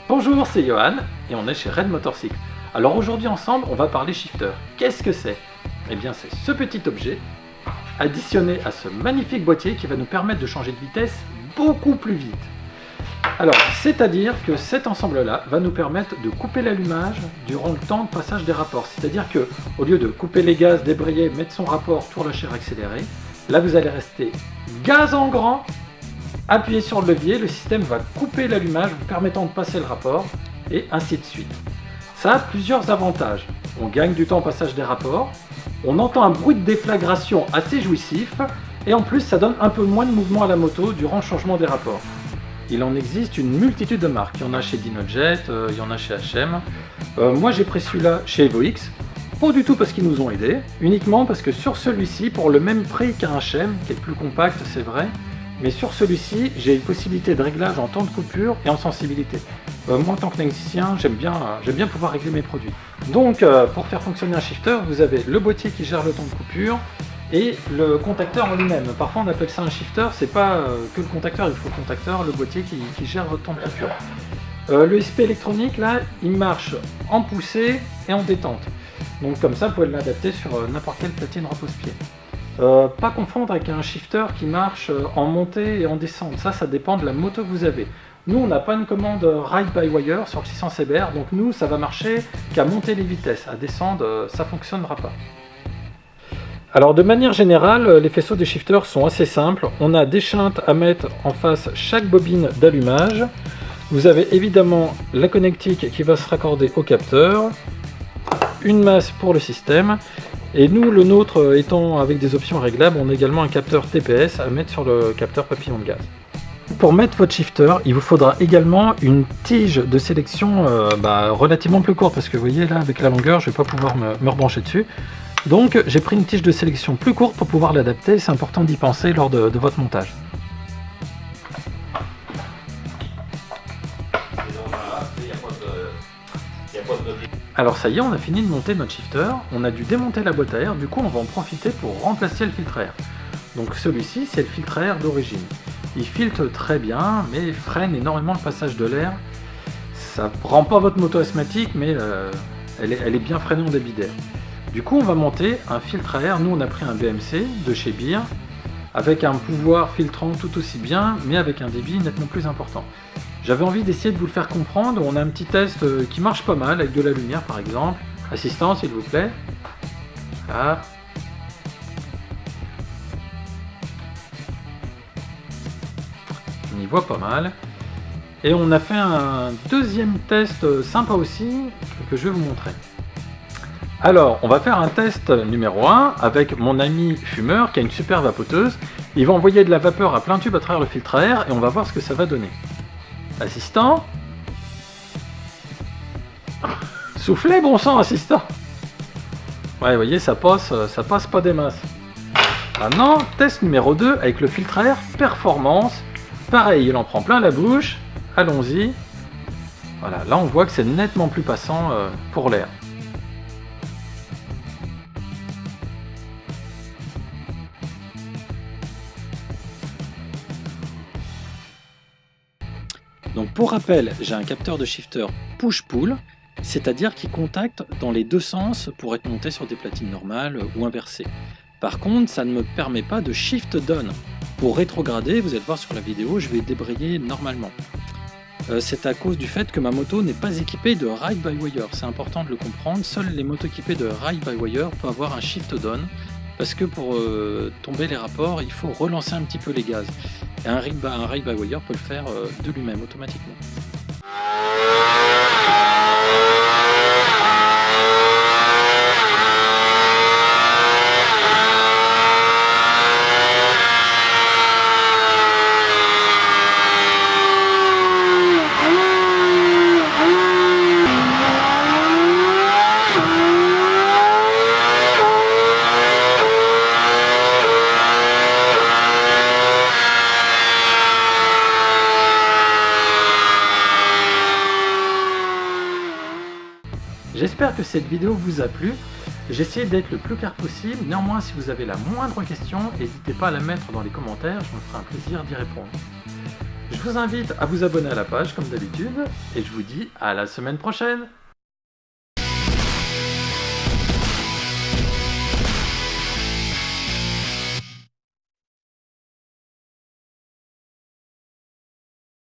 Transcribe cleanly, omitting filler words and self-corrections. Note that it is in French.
Bonjour, c'est Johan et on est chez Red Motorcycle. Alors aujourd'hui ensemble, on va parler shifter. Qu'est-ce que c'est? Eh bien c'est ce petit objet additionné à ce magnifique boîtier qui va nous permettre de changer de vitesse beaucoup plus vite. Alors, c'est-à-dire que cet ensemble-là va nous permettre de couper l'allumage durant le temps de passage des rapports. C'est-à-dire que au lieu de couper les gaz, débrayer, mettre son rapport, tout relâcher, accélérer, là vous allez rester gaz en grand, appuyer sur le levier, le système va couper l'allumage, vous permettant de passer le rapport, et ainsi de suite. Ça a plusieurs avantages. On gagne du temps au passage des rapports, on entend un bruit de déflagration assez jouissif, et en plus ça donne un peu moins de mouvement à la moto durant le changement des rapports. Il en existe une multitude de marques, il y en a chez Dinojet, il y en a chez H&M. Moi j'ai pris celui-là chez EvoX, pas du tout parce qu'ils nous ont aidés, uniquement parce que sur celui-ci, pour le même prix qu'un H&M, qui est plus compact c'est vrai, mais sur celui-ci j'ai une possibilité de réglage en temps de coupure et en sensibilité. Moi en tant que technicien, j'aime bien pouvoir régler mes produits. Donc pour faire fonctionner un shifter, vous avez le boîtier qui gère le temps de coupure, et le contacteur en lui-même. Parfois on appelle ça un shifter, c'est pas que le contacteur, il faut le contacteur, le boîtier qui gère votre temps de coupure. Le SP électronique là, il marche en poussée et en détente. Donc comme ça vous pouvez l'adapter sur n'importe quelle platine repose-pied. Pas confondre avec un shifter qui marche en montée et en descente, ça dépend de la moto que vous avez. Nous on n'a pas une commande ride-by-wire sur le 600 CBR, donc nous ça va marcher qu'à monter les vitesses, à descendre ça fonctionnera pas. Alors de manière générale, les faisceaux des shifters sont assez simples. On a des chintes à mettre en face chaque bobine d'allumage. Vous avez évidemment la connectique qui va se raccorder au capteur, une masse pour le système, et nous, le nôtre étant avec des options réglables, on a également un capteur TPS à mettre sur le capteur papillon de gaz. Pour mettre votre shifter, il vous faudra également une tige de sélection relativement plus courte, parce que vous voyez là, avec la longueur, je ne vais pas pouvoir me rebrancher dessus. Donc j'ai pris une tige de sélection plus courte pour pouvoir l'adapter, c'est important d'y penser lors de votre montage. Alors ça y est, on a fini de monter notre shifter, on a dû démonter la boîte à air, du coup on va en profiter pour remplacer le filtre à air. Donc celui-ci c'est le filtre à air d'origine. Il filtre très bien, mais freine énormément le passage de l'air. Ça rend pas votre moto asthmatique, mais elle est bien freinée en débit d'air. Du coup, on va monter un filtre à air. Nous, on a pris un BMC de chez Beer, avec un pouvoir filtrant tout aussi bien, mais avec un débit nettement plus important. J'avais envie d'essayer de vous le faire comprendre. On a un petit test qui marche pas mal, avec de la lumière par exemple. Assistant, s'il vous plaît. Voilà. On y voit pas mal. Et on a fait un deuxième test sympa aussi, que je vais vous montrer. Alors, on va faire un test numéro 1 avec mon ami fumeur qui a une super vapoteuse. Il va envoyer de la vapeur à plein tube à travers le filtre à air et on va voir ce que ça va donner. Assistant. Soufflez, bon sang, assistant. Ouais, vous voyez, ça passe pas des masses. Maintenant, test numéro 2 avec le filtre à air performance. Pareil, il en prend plein la bouche. Allons-y. Voilà, là on voit que c'est nettement plus passant pour l'air. Donc pour rappel, j'ai un capteur de shifter push-pull, c'est-à-dire qui contacte dans les deux sens pour être monté sur des platines normales ou inversées. Par contre, ça ne me permet pas de shift down. Pour rétrograder, vous allez voir sur la vidéo, je vais débrayer normalement. C'est à cause du fait que ma moto n'est pas équipée de ride-by-wire. C'est important de le comprendre, seules les motos équipées de ride-by-wire peuvent avoir un shift down. Parce que pour tomber les rapports, il faut relancer un petit peu les gaz. Et un ride-by-wire peut le faire de lui-même automatiquement. J'espère que cette vidéo vous a plu. J'ai essayé d'être le plus clair possible. Néanmoins, si vous avez la moindre question, n'hésitez pas à la mettre dans les commentaires, je me ferai un plaisir d'y répondre. Je vous invite à vous abonner à la page comme d'habitude et je vous dis à la semaine prochaine.